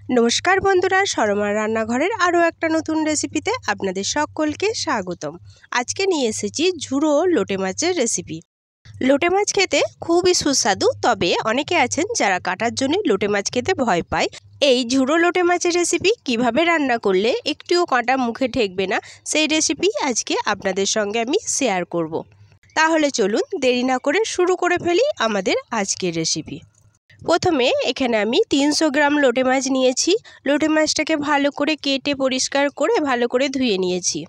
नमस्कार बंधुरा शर्मार रान्नाघरेर आरो एकटा नतून रेसिपिते आपनादेर सकलके स्वागतम। आज के निये एसेछि झुड़ो लोटे माछेर रेसिपि। लोटे माछ खेते खूबই सुस्वादु, तबे अनेके आछेन जारा काटार जोन्नो लोटे माछ खेते भय पाय। এই ঝুড়ো লোটে মাছের রেসিপি কিভাবে রান্না করলে একটুও কাঁটা মুখে ঠেকবে না সেই রেসিপি আজকে আপনাদের সঙ্গে আমি শেয়ার করব। তাহলে চলুন দেরি না করে শুরু করে ফেলি আমাদের আজকের রেসিপি। প্রথমে এখানে আমি 300 গ্রাম লোটে মাছ নিয়েছি। লোটে মাছটাকে ভালো করে কেটে পরিষ্কার করে ভালো করে ধুয়ে নিয়েছি।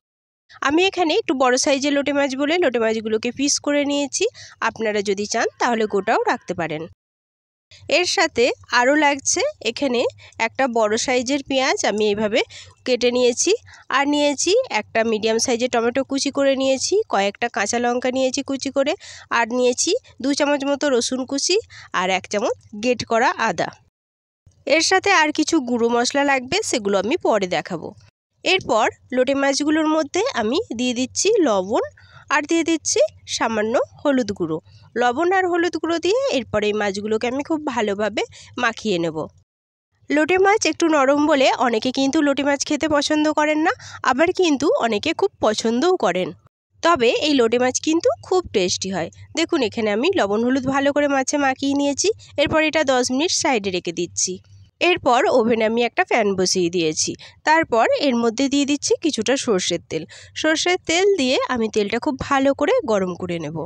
আমি এখানে একটু বড় সাইজের লোটে মাছ বলে লোটে মাছগুলোকে পিস করে নিয়েছি। আপনারা যদি চান তাহলে গোটাও রাখতে পারেন। এর সাথে আরও লাগছে এখানে একটা বড় সাইজের পেঁয়াজ আমি এইভাবে কেটে নিয়েছি, আর নিয়েছি একটা মিডিয়াম সাইজের টমেটো কুচি করে নিয়েছি, কয়েকটা কাঁচা লঙ্কা নিয়েছি কুচি করে, আর নিয়েছি 2 চামচ মতো রসুন কুচি আর 1 চামচ গ্রেট করা আদা। এর সাথে আর কিছু গুঁড়ো মশলা লাগবে, সেগুলো আমি পরে দেখাবো। এরপর লোটে মাছগুলোর মধ্যে আমি দিয়ে দিচ্ছি লবণ আর দিয়ে দিচ্ছি সামান্য হলুদ গুঁড়ো। লবণ আর হলুদ গুঁড়ো দিয়ে এরপর এই মাছগুলোকে আমি খুব ভালোভাবে মাখিয়ে নেব। লোটে মাছ একটু নরম বলে অনেকে কিন্তু লোটে মাছ খেতে পছন্দ করেন না, আবার কিন্তু অনেকে খুব পছন্দও করেন। তবে এই লোটে মাছ কিন্তু খুব টেস্টি হয়। দেখুন এখানে আমি লবণ হলুদ ভালো করে মাছে মাখিয়ে নিয়েছি। এরপর এটা 10 মিনিট সাইডে রেখে দিচ্ছি। এরপর ওভেনে আমি একটা প্যান বসিয়ে দিয়েছি। তারপর এর মধ্যে দিয়ে দিচ্ছি কিছুটা সর্ষের তেল। সর্ষের তেল দিয়ে আমি তেলটা খুব ভালো করে গরম করে নেব।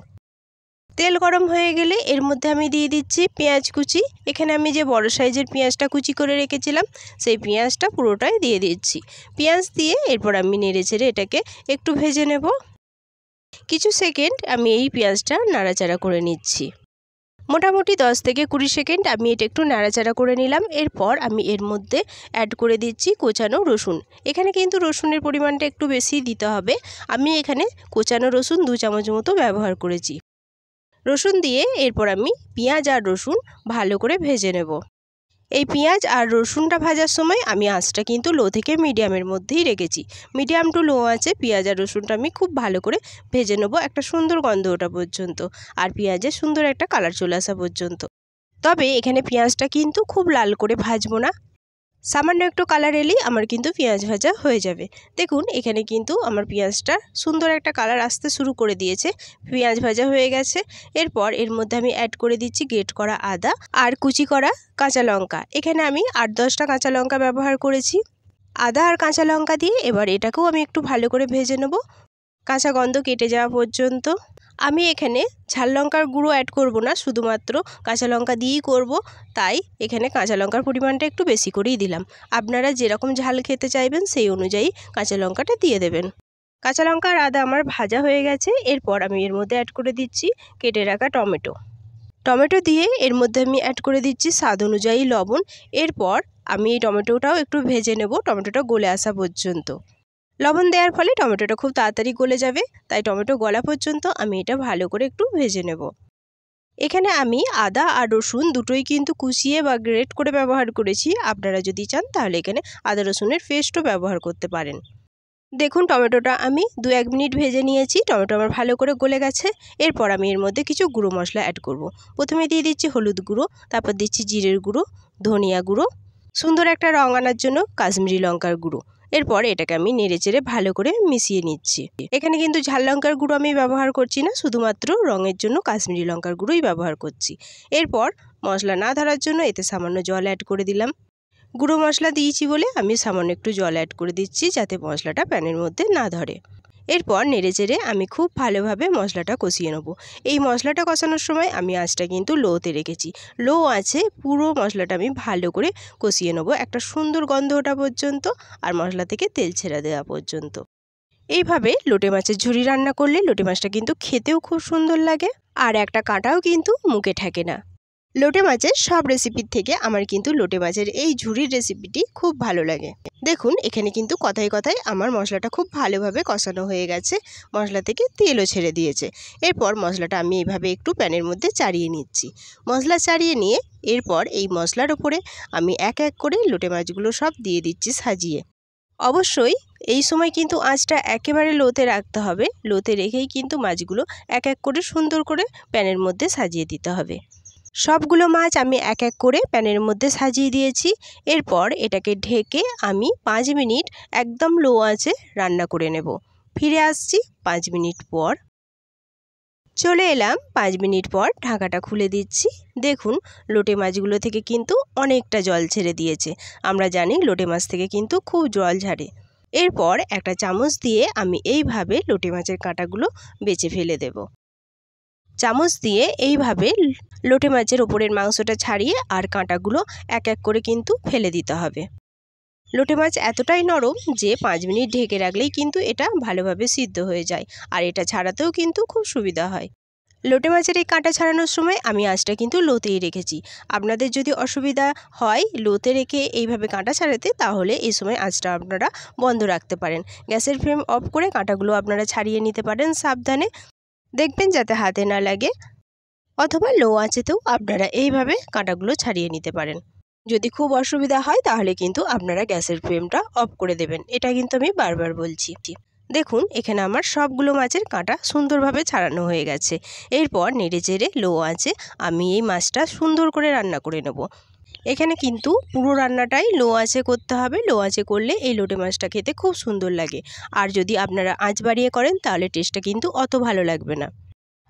তেল গরম হয়ে গেলে এর মধ্যে আমি দিয়ে দিচ্ছি পেঁয়াজ কুচি। এখানে আমি যে বড় সাইজের পেঁয়াজটা কুচি করে রেখেছিলাম সেই পেঁয়াজটা পুরোটাই দিয়ে দিচ্ছি। পেঁয়াজ দিয়ে এরপর আমি নেড়েচেড়ে এটাকে একটু ভেজে নেব। কিছু সেকেন্ড আমি এই পেঁয়াজটা নাড়াচাড়া করে নিচ্ছি। মোটামুটি 10 থেকে 20 সেকেন্ড আমি এটা একটু নাড়াচাড়া করে নিলাম। এরপর আমি এর মধ্যে অ্যাড করে দিচ্ছি কোচানো রসুন। এখানে কিন্তু রসুনের পরিমাণটা একটু বেশি দিতে হবে। আমি এখানে কোচানো রসুন 2 চামচ মতো ব্যবহার করেছি। রসুন দিয়ে এরপর আমি পেঁয়াজ আর রসুন ভালো করে ভেজে নেব। এই পেঁয়াজ আর রসুনটা ভাজার সময় আমি আঁচটা কিন্তু লো থেকে মিডিয়ামের মধ্যেই রেখেছি। মিডিয়াম টু লো আছে পেঁয়াজ আর রসুনটা আমি খুব ভালো করে ভেজে নেব, একটা সুন্দর গন্ধ ওঠা পর্যন্ত, আর পেঁয়াজের সুন্দর একটা কালার চলে আসা পর্যন্ত। তবে এখানে পেঁয়াজটা কিন্তু খুব লাল করে ভাজবো না, সামান্য একটু কালার এলেই আমার কিন্তু পেঁয়াজ ভাজা হয়ে যাবে। দেখুন এখানে কিন্তু আমার পেঁয়াজটা সুন্দর একটা কালার আসতে শুরু করে দিয়েছে, পেঁয়াজ ভাজা হয়ে গেছে। এরপর এর মধ্যে আমি অ্যাড করে দিচ্ছি গ্রেট করা আদা আর কুচি করা কাঁচা লঙ্কা। এখানে আমি 8-10টা কাঁচা লঙ্কা ব্যবহার করেছি। আদা আর কাঁচা লঙ্কা দিয়ে এবার এটাকেও আমি একটু ভালো করে ভেজে নেব, কাঁচা গন্ধ কেটে যাওয়া পর্যন্ত। আমি এখানে ঝাল লঙ্কার গুঁড়ো অ্যাড করব না, শুধুমাত্র কাঁচা লঙ্কা দিয়েই করব, তাই এখানে কাঁচা লঙ্কার পরিমাণটা একটু বেশি করেই দিলাম। আপনারা যেরকম ঝাল খেতে চাইবেন সেই অনুযায়ী কাঁচা লঙ্কাটা দিয়ে দেবেন। কাঁচা লঙ্কা আর আদা আমার ভাজা হয়ে গেছে। এরপর আমি এর মধ্যে অ্যাড করে দিচ্ছি কেটে রাখা টমেটো দিয়ে এর মধ্যে আমি অ্যাড করে দিচ্ছি স্বাদ অনুযায়ী লবণ। এরপর আমি এই টমেটোটাও একটু ভেজে নেব, টমেটোটা গলে আসা পর্যন্ত। লবণ দেওয়ার ফলে টমেটোটা খুব তাড়াতাড়ি গলে যাবে, তাই টমেটো গলা পর্যন্ত আমি এটা ভালো করে একটু ভেজে নেব। এখানে আমি আদা আর রসুন দুটোই কিন্তু কুচিয়ে বা গ্রেট করে ব্যবহার করেছি। আপনারা যদি চান তাহলে এখানে আদা রসুনের পেস্টও ব্যবহার করতে পারেন। দেখুন টমেটোটা আমি 2-1 মিনিট ভেজে নিয়েছি, টমেটো আমার ভালো করে গলে গেছে। এরপর আমি এর মধ্যে কিছু গুঁড়ো মশলা অ্যাড করব। প্রথমে দিয়ে দিচ্ছি হলুদ গুঁড়ো, তারপর দিচ্ছি জিরের গুঁড়ো, ধনিয়া গুঁড়ো, সুন্দর একটা রং আনার জন্য কাশ্মীরি লঙ্কার গুঁড়ো। এরপর এটাকে আমি নেড়েচেড়ে ভালো করে মিশিয়ে নিচ্ছি। এখানে কিন্তু ঝাল লঙ্কার গুঁড়ো আমি ব্যবহার করছি না, শুধুমাত্র রঙের জন্য কাশ্মীরি লঙ্কার গুঁড়োই ব্যবহার করছি। এরপর মশলা না ধরার জন্য এতে সামান্য জল অ্যাড করে দিলাম। গুঁড়ো মশলা দিয়েছি বলে আমি সামান্য একটু জল অ্যাড করে দিচ্ছি, যাতে মশলাটা প্যানের মধ্যে না ধরে। এরপর নেড়েচেড়ে আমি খুব ভালোভাবে মশলাটা কষিয়ে নেব। এই মশলাটা কষানোর সময় আমি আঁচটা কিন্তু লোতে রেখেছি। লো আছে পুরো মশলাটা আমি ভালো করে কষিয়ে নেব, একটা সুন্দর গন্ধ ওঠা পর্যন্ত আর মশলা থেকে তেল ছেড়ে দেওয়া পর্যন্ত। এইভাবে লোটে মাছের ঝুড়ি রান্না করলে লোটে মাছটা কিন্তু খেতেও খুব সুন্দর লাগে, আর একটা কাঁটাও কিন্তু মুখে ঠেকে না। লোটে মাছের সব রেসিপির থেকে আমার কিন্তু লোটে মাছের এই ঝুড়ির রেসিপিটি খুব ভালো লাগে। দেখুন এখানে কিন্তু কথায় কথায় আমার মশলাটা খুব ভালোভাবে কষানো হয়ে গেছে, মশলা থেকে তেলও ছেড়ে দিয়েছে। এরপর মশলাটা আমি এইভাবে একটু প্যানের মধ্যে চাড়িয়ে নিচ্ছি। মশলা চাড়িয়ে নিয়ে এরপর এই মশলার ওপরে আমি এক এক করে লোটে মাছগুলো সব দিয়ে দিচ্ছি সাজিয়ে। অবশ্যই এই সময় কিন্তু আঁচটা একেবারে লোতে রাখতে হবে, লোতে রেখেই কিন্তু মাছগুলো এক এক করে সুন্দর করে প্যানের মধ্যে সাজিয়ে দিতে হবে। সবগুলো মাছ আমি এক এক করে প্যানের মধ্যে সাজিয়ে দিয়েছি। এরপর এটাকে ঢেকে আমি 5 মিনিট একদম লো আঁচে রান্না করে নেব। ফিরে আসছি 5 মিনিট পর। চলে এলাম 5 মিনিট পর, ঢাকাটা খুলে দিচ্ছি। দেখুন লোটে মাছগুলো থেকে কিন্তু অনেকটা জল ছেড়ে দিয়েছে। আমরা জানি লোটে মাছ থেকে কিন্তু খুব জল ঝাড়ে। এরপর একটা চামচ দিয়ে আমি এইভাবে লোটে মাছের কাঁটাগুলো বেছে ফেলে দেব। চামচ দিয়ে এইভাবে লোটে মাছের ওপরের মাংসটা ছাড়িয়ে আর কাঁটাগুলো এক এক করে কিন্তু ফেলে দিতে হবে। লোটে মাছ এতটাই নরম যে 5 মিনিট ঢেকে রাখলেই কিন্তু এটা ভালোভাবে সিদ্ধ হয়ে যায়, আর এটা ছাড়াতেও কিন্তু খুব সুবিধা হয়। লোটে মাছের এই কাঁটা ছাড়ানোর সময় আমি আঁচটা কিন্তু লোতেই রেখেছি। আপনাদের যদি অসুবিধা হয় লোতে রেখে এইভাবে কাঁটা ছাড়াতে, তাহলে এই সময় আঁচটা আপনারা বন্ধ রাখতে পারেন। গ্যাসের ফ্লেম অফ করে কাঁটাগুলো আপনারা ছাড়িয়ে নিতে পারেন সাবধানে, দেখবেন যাতে হাতে না লাগে। অথবা লো আঁচেতেও আপনারা এইভাবে কাঁটাগুলো ছাড়িয়ে নিতে পারেন। যদি খুব অসুবিধা হয় তাহলে কিন্তু আপনারা গ্যাসের ফ্লেমটা অফ করে দেবেন। এটা কিন্তু আমি বারবার বলছি। দেখুন এখানে আমার সবগুলো মাছের কাঁটা সুন্দরভাবে ছাড়ানো হয়ে গেছে। এরপর নেড়ে চেড়ে লো আঁচে আমি এই মাছটা সুন্দর করে রান্না করে নেব। এখানে কিন্তু পুরো রান্নাটাই লো আঁচে করতে হবে। লো আঁচে করলে এই লোটে মাছটা খেতে খুব সুন্দর লাগে। আর যদি আপনারা আঁচ বাড়িয়ে করেন তাহলে টেস্টটা কিন্তু অত ভালো লাগবে না।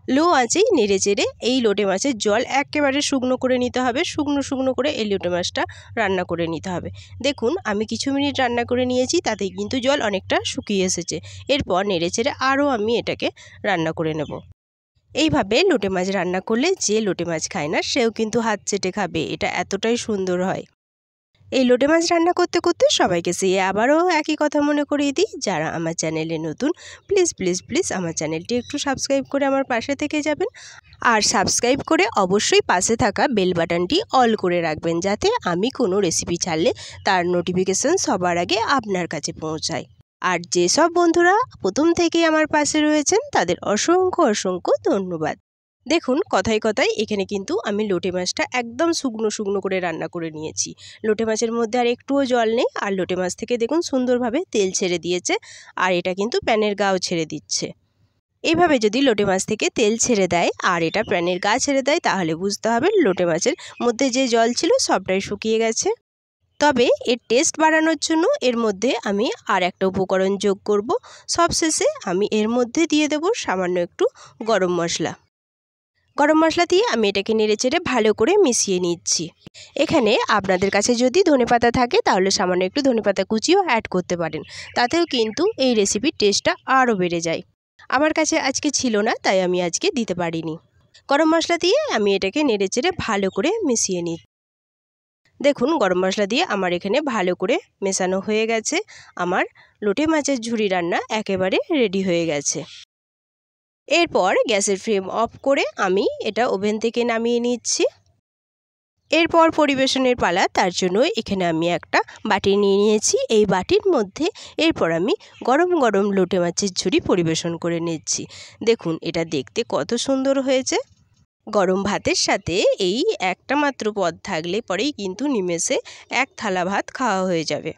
লো আঁচেই নেড়ে চেড়ে এই লোটে মাছের জল একেবারে শুকনো করে নিতে হবে। শুকনো শুকনো করে এই লোটে মাছটা রান্না করে নিতে হবে। দেখুন আমি কিছু মিনিট রান্না করে নিয়েছি, তাতেই কিন্তু জল অনেকটা শুকিয়ে এসেছে। এরপর নেড়ে চেড়ে আরও আমি এটাকে রান্না করে নেব। এইভাবে লোটে মাছ রান্না করলে যে লোটে মাছ খায় না সেও কিন্তু হাত চেটে খাবে। এটা এতটাই সুন্দর হয়। এই লোটে মাছ রান্না করতে করতে সবাইকে সেই আবারও একই কথা মনে করিয়ে দিই, যারা আমার চ্যানেলে নতুন প্লিজ প্লিজ প্লিজ আমার চ্যানেলটি একটু সাবস্ক্রাইব করে আমার পাশে থেকে যাবেন। আর সাবস্ক্রাইব করে অবশ্যই পাশে থাকা বেল বাটনটি অল করে রাখবেন, যাতে আমি কোনো রেসিপি ছাড়লে তার নোটিফিকেশান সবার আগে আপনার কাছে পৌঁছায়। আর যেসব বন্ধুরা প্রথম থেকেই আমার পাশে রয়েছেন তাদের অসংখ্য অসংখ্য ধন্যবাদ। দেখুন কথায় কথায় এখানে কিন্তু আমি লোটে মাছটা একদম শুকনো শুকনো করে রান্না করে নিয়েছি। লোটে মাছের মধ্যে আর একটুও জল নেই। আর লোটে মাছ থেকে দেখুন সুন্দরভাবে তেল ছেড়ে দিয়েছে, আর এটা কিন্তু প্যানের গাও ছেড়ে দিচ্ছে। এইভাবে যদি লোটে মাছ থেকে তেল ছেড়ে দেয় আর এটা প্যানের গা ছেড়ে দেয়, তাহলে বুঝতে হবে লোটে মাছের মধ্যে যে জল ছিল সবটাই শুকিয়ে গেছে। তবে এর টেস্ট বাড়ানোর জন্য এর মধ্যে আমি আর একটা উপকরণ যোগ করব। সবশেষে আমি এর মধ্যে দিয়ে দেব সামান্য একটু গরম মশলা। গরম মশলা দিয়ে আমি এটাকে নেড়েচেড়ে ভালো করে মিশিয়ে নিচ্ছি। এখানে আপনাদের কাছে যদি ধনেপাতা থাকে তাহলে সামান্য একটু ধনেপাতা কুচিও অ্যাড করতে পারেন, তাতেও কিন্তু এই রেসিপির টেস্টটা আরও বেড়ে যায়। আমার কাছে আজকে ছিল না, তাই আমি আজকে দিতে পারিনি। গরম মশলা দিয়ে আমি এটাকে নেড়েচেড়ে ভালো করে মিশিয়ে নিই। দেখুন গরম মশলা দিয়ে আমার এখানে ভালো করে মেশানো হয়ে গেছে। আমার লোটে মাছের ঝুরি রান্না একেবারে রেডি হয়ে গেছে। এরপর গ্যাসের ফ্লেম অফ করে আমি এটা ওভেন থেকে নামিয়ে নিচ্ছি। এরপর পরিবেশনের পালা। তার জন্য এখানে আমি একটা বাটি নিয়ে নিয়েছি। এই বাটির মধ্যে এরপর আমি গরম গরম লোটে মাছের ঝুরি পরিবেশন করে নিচ্ছি। দেখুন এটা দেখতে কত সুন্দর হয়েছে। গরম ভাতের সাথে এই একটা মাত্র পদ থাকলে পরেই কিন্তু নিমেষে এক থালা ভাত খাওয়া হয়ে যাবে।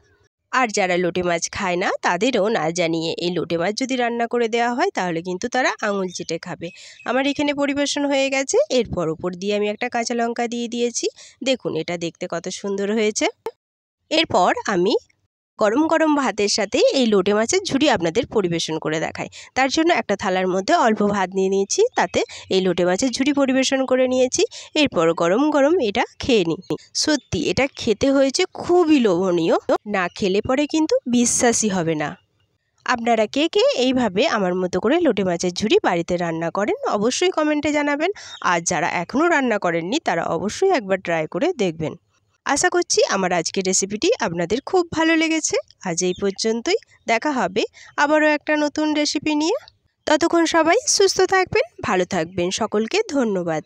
আর যারা লোটে মাছ খায় না তাদেরও না জানিয়ে এই লোটে মাছ যদি রান্না করে দেওয়া হয় তাহলে কিন্তু তারা আঙুল চেটে খাবে। আমার এখানে পরিবেশন হয়ে গেছে। এরপর উপর দিয়ে আমি একটা কাঁচা লঙ্কা দিয়ে দিয়েছি। দেখুন এটা দেখতে কত সুন্দর হয়েছে। এরপর আমি গরম গরম ভাতের সাথে এই লোটে মাছের ঝুরি আপনাদের পরিবেশন করে দেখাই। তার জন্য একটা থালার মধ্যে অল্প ভাত নিয়ে নিয়েছি, তাতে এই লোটে মাছের ঝুরি পরিবেশন করে নিয়েছি। এরপর গরম গরম এটা খেয়ে নিই। সত্যি এটা খেতে হয়েছে খুবই লোভনীয়, না খেলে পরে কিন্তু বিশ্বাসই হবে না। আপনারা কে কে এইভাবে আমার মতো করে লোটে মাছের ঝুরি বাড়িতে রান্না করেন অবশ্যই কমেন্টে জানাবেন। আর যারা এখনও রান্না করেননি তারা অবশ্যই একবার ট্রাই করে দেখবেন। আশা করছি আমার আজকের রেসিপিটি আপনাদের খুব ভালো লেগেছে। আজ এই পর্যন্তই, দেখা হবে আবারও একটা নতুন রেসিপি নিয়ে। ততক্ষণ সবাই সুস্থ থাকবেন, ভালো থাকবেন। সকলকে ধন্যবাদ।